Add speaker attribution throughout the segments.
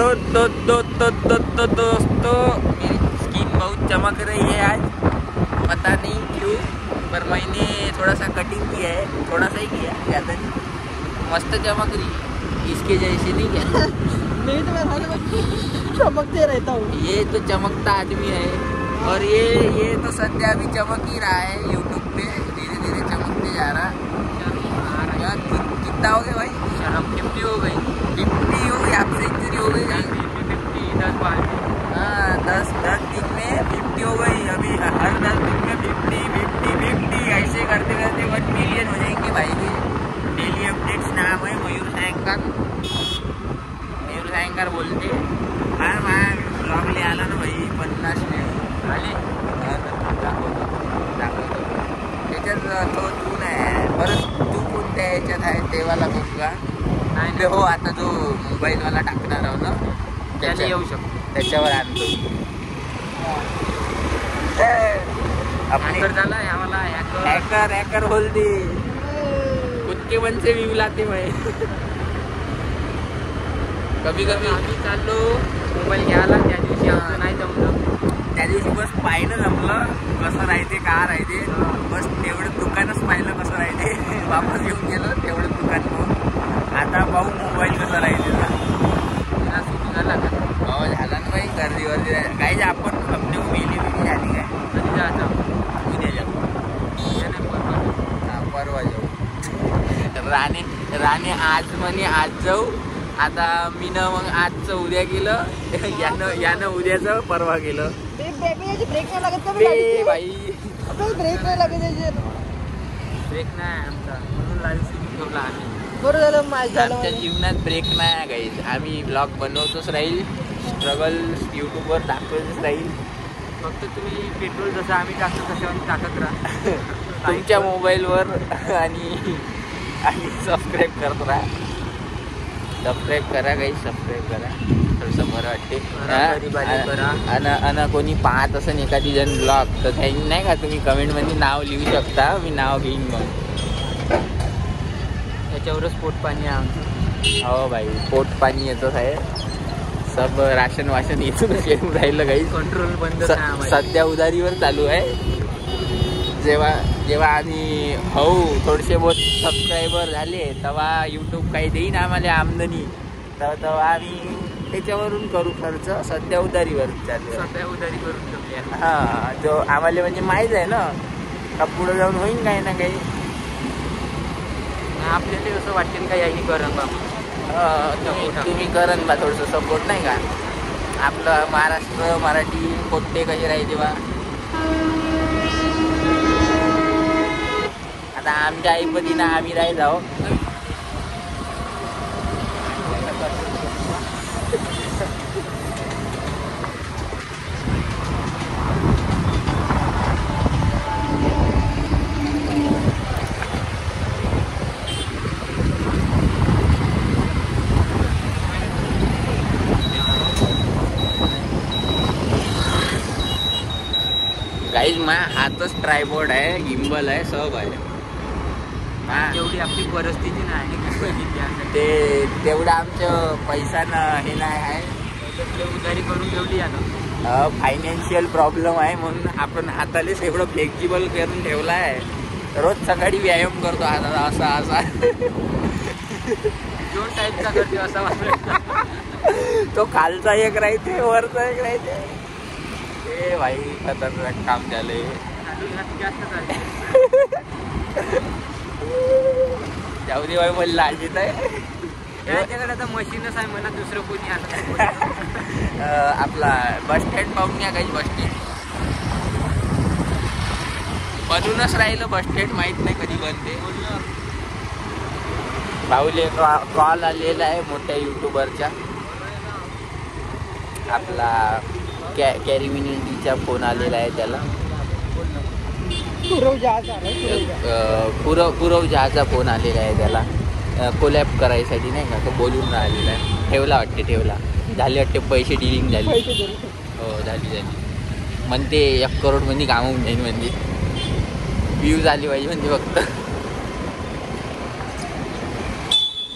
Speaker 1: दोस्तों मेरी स्किन बहुत चमक रही है आज, पता नहीं क्यों, पर मैंने थोड़ा सा कटिंग किया है, थोड़ा सा ही किया, ज़्यादा नहीं। मस्त चमक रही, इसके जैसे नहीं क्या?
Speaker 2: नहीं तो मैं चमकते रहता हूँ।
Speaker 1: ये तो चमकता आदमी है, और ये तो सद्या भी चमक ही रहा है यूट्यूब पे, धीरे धीरे चमकते जा रहा। कितना हो गया भाई? 50 हो गई, 50 हो गई, आप सेंचुरी हो गई। 10 दिन में 50 हो गई। अभी हर 10 दिन में 50 ऐसे करते करते 1 मिलियन हो जाएंगे भाई के। डेली अपडेट्स नाम है मयूर सायंकर बोलते। हाँ ब्लॉग ले आला ना भाई, 50 मिनिट आले दाखवतो त्याच्यात तो तू नाही बरं, तू कोणत्या ह्याच्यात आहे तेवाला बघ का? नाही हो, आता जो मोबाईलवाला टाकणार आहो ना त्याच्या येऊ शकतो, त्याच्यावर आणतो। झाला आम्हाला हॅकर बोलते, खुद के मन से व्यू लाते मैं। कभी आम्ही चाललो मोबाईल घ्यायला, त्या दिवशी आमचं नाही जमलं, त्या दिवशी बस पाहिलं जमलं कसं राहते का राहते, बस तेवढं दुकानच पाहिलं कसं राहते, वापस येऊन गेलं तेवढं दुकान पाहून। आता पाहू मोबाईल कसा राहते ना, झाला का? हो झाला ना भाई, गर्दी काही आपण अपने मेली झाली काय? उद्या जाऊ, परवा जाऊ। राणे आज म्हणे आज जाऊ, आता मी न मग आजचं उद्या गेलं, यानं उद्याचं परवा गेलं।
Speaker 2: ब्रेक नाही लागत का
Speaker 1: भाई?
Speaker 2: ब्रेक नाही लागत,
Speaker 1: ब्रेक नाही आमचा, म्हणून लाईव्ह सुरू ठेवला आम्ही।
Speaker 2: बरं झालं माझ्या
Speaker 1: आमच्या जीवनात ब्रेक नाही गाईज, आम्ही ब्लॉग बनवतोच राहील, स्ट्रगल यूट्यूबवर दाखवतच राहील। फक्त तुम्ही पेट्रोल जसं आम्ही टाकतो तशावर टाकत राहा तुमच्या मोबाईलवर, आणि सबस्क्राईब करत राहा, सबस्क्राईब करा गाईज, सबस्क्राईब करा, थोडंसं बरं वाटते। आणि कोणी पाहत असेल एखादी जण ब्लॉग, तर त्यांनी नाही का तुम्ही कमेंटमध्ये नाव लिहू शकता, मी नाव घेईन मग, त्याच्यावरच पोट पाणी आहे आमचं। हो भाई, पोट पाणी येतच आहे, सब राशन वाशन येतूनच येऊन राहिलं काही, कंट्रोल बंद सध्या उधारीवर चालू आहे। जेव्हा आम्ही थोडेसे बहुत सबस्क्रायबर झाले, तेव्हा यूट्यूब काही देईन आम्हाला आमदनी, तेव्हा आम्ही त्याच्यावरून करू खर्च, सध्या उधारीवर चालू आहे, सध्या उधारी करून ठेवली। हां, जो आम्हाला म्हणजे माहीत आहे ना का पुढे जाऊन होईन काही ना काही, आपल्याला असं वाटेल का याही करण बा, तुम्ही करण बा थोडंसं सपोर्ट नाही का, आपलं महाराष्ट्र मराठी कोणते कसे राहील बा। आता आमच्या आईपतीनं आम्ही राहील आहो, गाईज मा हातच ट्रायपॉड आहे, गिम्बल आहे, सब आहे। जेवढी आपली परिस्थिती नाही तेवढं आमचं पैसा न हे नाही आहे, उधारी करून ठेवली आहे ना, फायनान्शियल प्रॉब्लेम आहे, म्हणून आपण हातालेच एवढं फ्लेक्झिबल करून ठेवलं आहे। रोज सकाळी व्यायाम करतो हाताला, असा दोन टाईपचा करतो असा, तो खालचा एक राहते, वरचा एक राहते। ए भाई खतरनाक काम झाले, जाऊ दे भाई, मला लाज येत आहे, त्याच्याकडे आता मशीनच आहे म्हणा, दुसरं कोणी आलं आपला बस स्टँड पाहून घ्या काही, बस स्टँड बनूनच राहिलं, बस स्टँड माहित नाही कधी बनते। भाऊले कॉल आलेला आहे मोठ्या युट्यूबरच्या, आपला कॅरिमिनीचा फोन आलेला आहे त्याला, पुरव जहाचा फोन आलेला आहे त्याला, कोलॅब करायसाठी नाही का, तो बोलून राहिलेला आहे, ठेवला झाले वाटते पैसे, डिलिंग झाली, हो झाली म्हणते 1 करोड मध्ये काम होऊन जाईल, म्हणजे व्ह्यूज आली पाहिजे म्हणजे फक्त।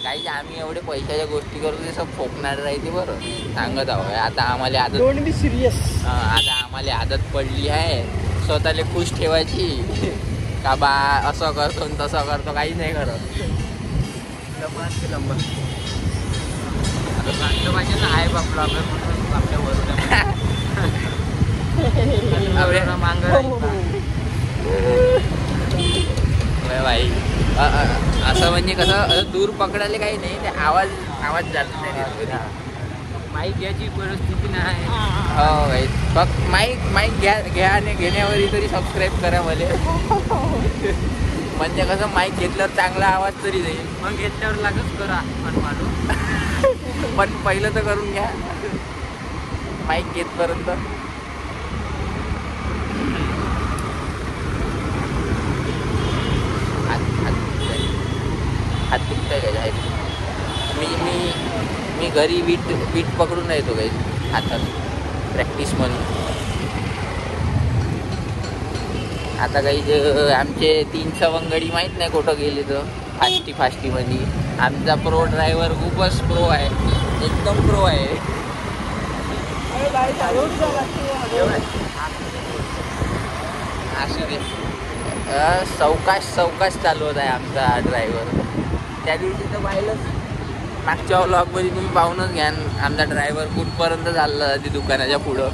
Speaker 1: काही आम्ही एवढे पैशाच्या गोष्टी करतो ते सब फोकणार राहते बरं सांगत आहोत. आता आम्हाला आदत
Speaker 2: डोंट बी सिरियस.
Speaker 1: आता आम्हाला आदत पडली आहे स्वतःला खुश ठेवायची का बा असं करतो तसं करतो काही नाही करत. आता चांगलं पाहिजे ना आहे बापला आपल्या वरून मांग भाई. असं म्हणजे कसं दूर पकडायला काही नाही ते आवाज जात नाही. माईक घ्यायची परिस्थिती नाही. हो भाई फक्त माईक घ्या आणि घेण्यावरही तरी सबस्क्राईब करा मला. म्हणजे कसं माईक घेतल्यावर चांगला आवाज तरी जाईल. मग घेतल्यावर लागच करा पण पहिलं तर करून घ्या माईक घेतपर्यंत. हात दुखताय का मी घरी वीट पकडून येतो काही हातात प्रॅक्टिस म्हणून. आता काही आमचे 3 सवंगडी माहीत नाही कुठं गेले तर फास्टीमध्ये. आमचा प्रो ड्रायव्हर खूपच प्रो आहे एकदम प्रो आहे. असू दे चौकाश चालू होत आहे आमचा ड्रायव्हर. त्या दिवशी तर पाहिलंच मागच्या व्लॉगमध्ये तुम्ही पाहूनच घ्या आमचा ड्रायव्हर कुठपर्यंत चालला ते दुकानाच्या पुढं.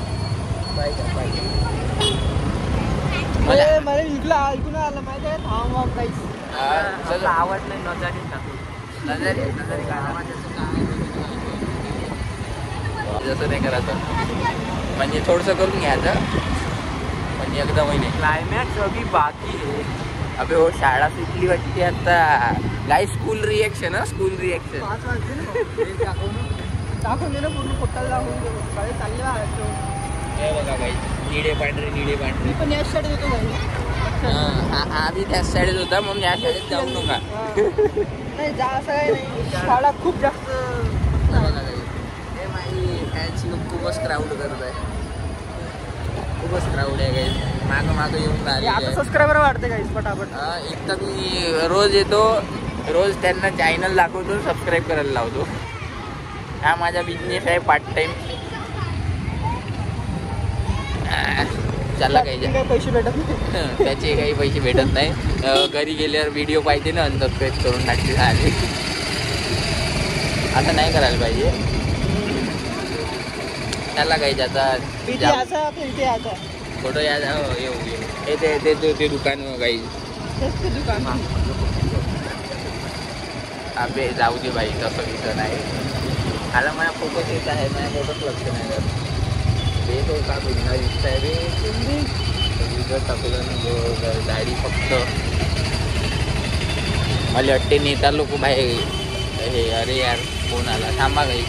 Speaker 2: मला ऐकून आलं माहिती आहे
Speaker 1: आवाज नाही नजारी जसं नाही करायचं म्हणजे थोडंसं करून घ्यायचं म्हणजे एकदम महिने क्लायमॅक्स अभी बाकी आहे. अबे हो शाळा सुटली वाटते आता. गाई स्कूल रिएक्शन
Speaker 2: दाखवून दे ना पूर्ण पोटाला दाखवून चालले
Speaker 1: बघा गाई निळे पांढरे
Speaker 2: पण याच शाळेत होतो गाई.
Speaker 1: आधी त्याच शाळेत होता म्हणून या शाळेत जाऊ नका.
Speaker 2: नाही जा असं काही नाही शाळा खूप जास्त.
Speaker 1: बघा गाई हे माझी फॅन्स लोक खूपच क्राऊड करत आहे. खूपच क्राऊड आहे गाईस. मागं येऊन राहिले.
Speaker 2: आता सबस्क्रायबर वाढते गाईस पटापट.
Speaker 1: एक तर मी रोज येतो रोज त्यांना चॅनल दाखवतो सबस्क्राईब करायला लावतो. हा माझा बिझनेस आहे पार्ट टाइम. चालला काही
Speaker 2: पैसे भेटत नाही
Speaker 1: त्याचे काही पैसे भेटत नाही. घरी गेल्यावर व्हिडिओ पाहिजे ना अनसबस्क्राईब करून टाकते झाले. आता नाही करायला पाहिजे. त्याला काही जातात फोटो या येऊ ते दुकान काही
Speaker 2: दुकान.
Speaker 1: अबे जाऊ दे बाई तसं दिसत नाही. आता माझा फोकस येत आहे माझ्या फोटोच लक्ष नाही करत. ते तो का भिन्ना दिसत आहे रे टाकलं गाडी फक्त मला वाटते नेता लोक बाहेर. हे अरे यार फोन आला थांबा काही.